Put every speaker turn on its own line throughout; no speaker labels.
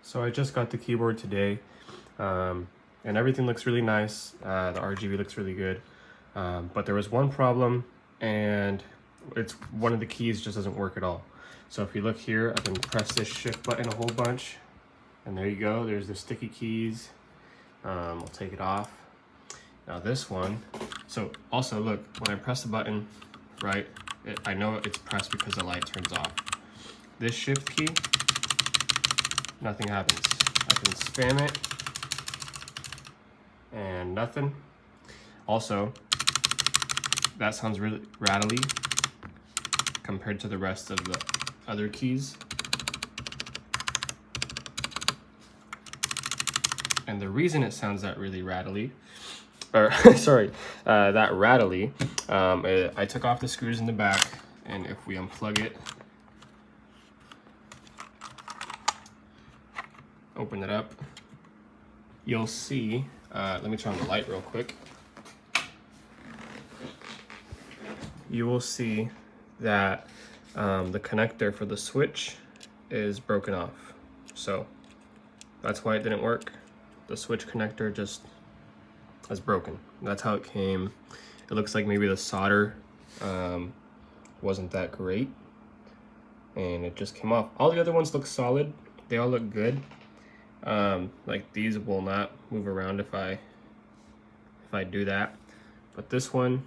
So I just got the keyboard today, and everything looks really nice. The RGB looks really good, but there was one problem, and it's one of the keys just doesn't work at all. So if you look here, I can press this shift button a whole bunch, and there you go. There's the sticky keys. I'll take it off. Now this one, so also look, when I press the button, right, I know it's pressed because the light turns off. This shift key, nothing happens. I can spam it and nothing. Also, that sounds really rattly compared to the rest of the other keys. And the reason it sounds that really rattly, or sorry, that rattly, I took off the screws in the back, and if we unplug it, open it up, you'll see, let me turn on the light real quick. You will see that the connector for the switch is broken off. So that's why it didn't work. The switch connector just is broken. That's how it came. It looks like maybe the solder wasn't that great, and it just came off. All the other ones look solid. They all look good. Like these will not move around if I do that, but this one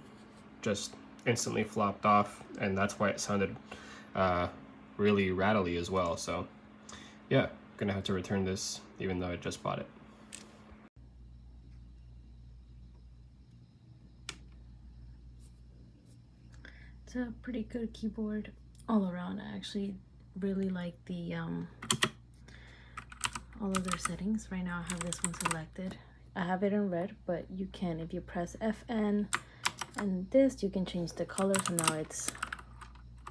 just instantly flopped off, and that's why it sounded really rattly as well. So yeah, gonna have to return this even though I just bought it.
It's a pretty good keyboard all around. I actually really like the all of their settings. Right now I have this one selected. I have it in red, but you can, if you press FN and this, you can change the color. So now it's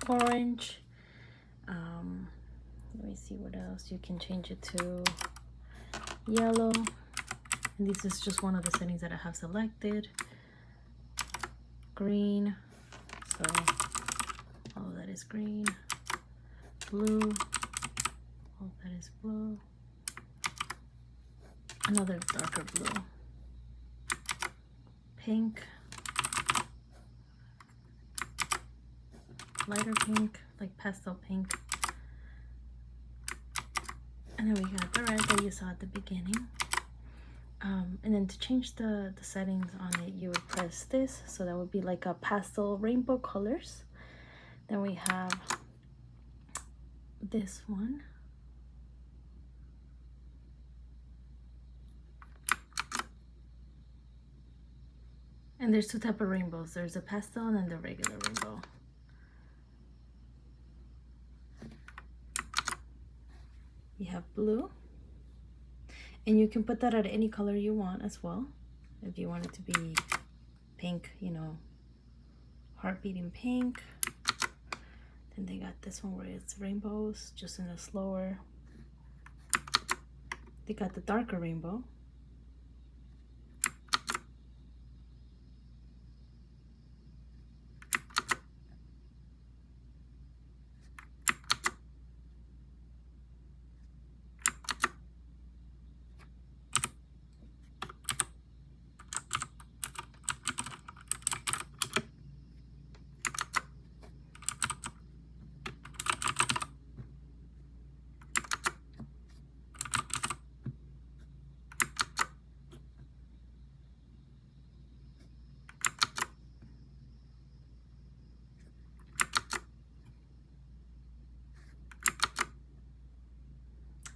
orange. Let me see what else. You can change it to yellow, and this is just one of the settings that I have selected. Green, so all of that is green. Blue, all of that is blue. Another darker blue. Pink, lighter pink, like pastel pink. And then we got the red that you saw at the beginning. And then to change the settings on it, you would press this. So that would be like a pastel rainbow colors. Then we have this one. And there's two types of rainbows. There's a pastel and then the regular rainbow. You have blue. And you can put that at any color you want as well. If you want it to be pink, you know, heart beating pink. Then they got this one where it's rainbows, just in a slower. They got the darker rainbow.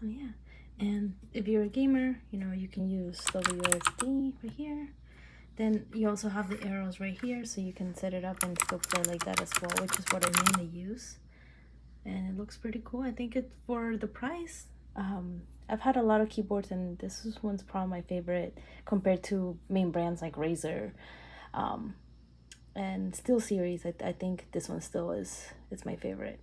Oh yeah, and if you're a gamer, you know, you can use WSD right here. Then you also have the arrows right here, so you can set it up and still play like that as well, which is what I mainly use. And it looks pretty cool. I think it's for the price. I've had a lot of keyboards, and this one's probably my favorite compared to main brands like Razer and Steel Series. I think this one still is my favorite.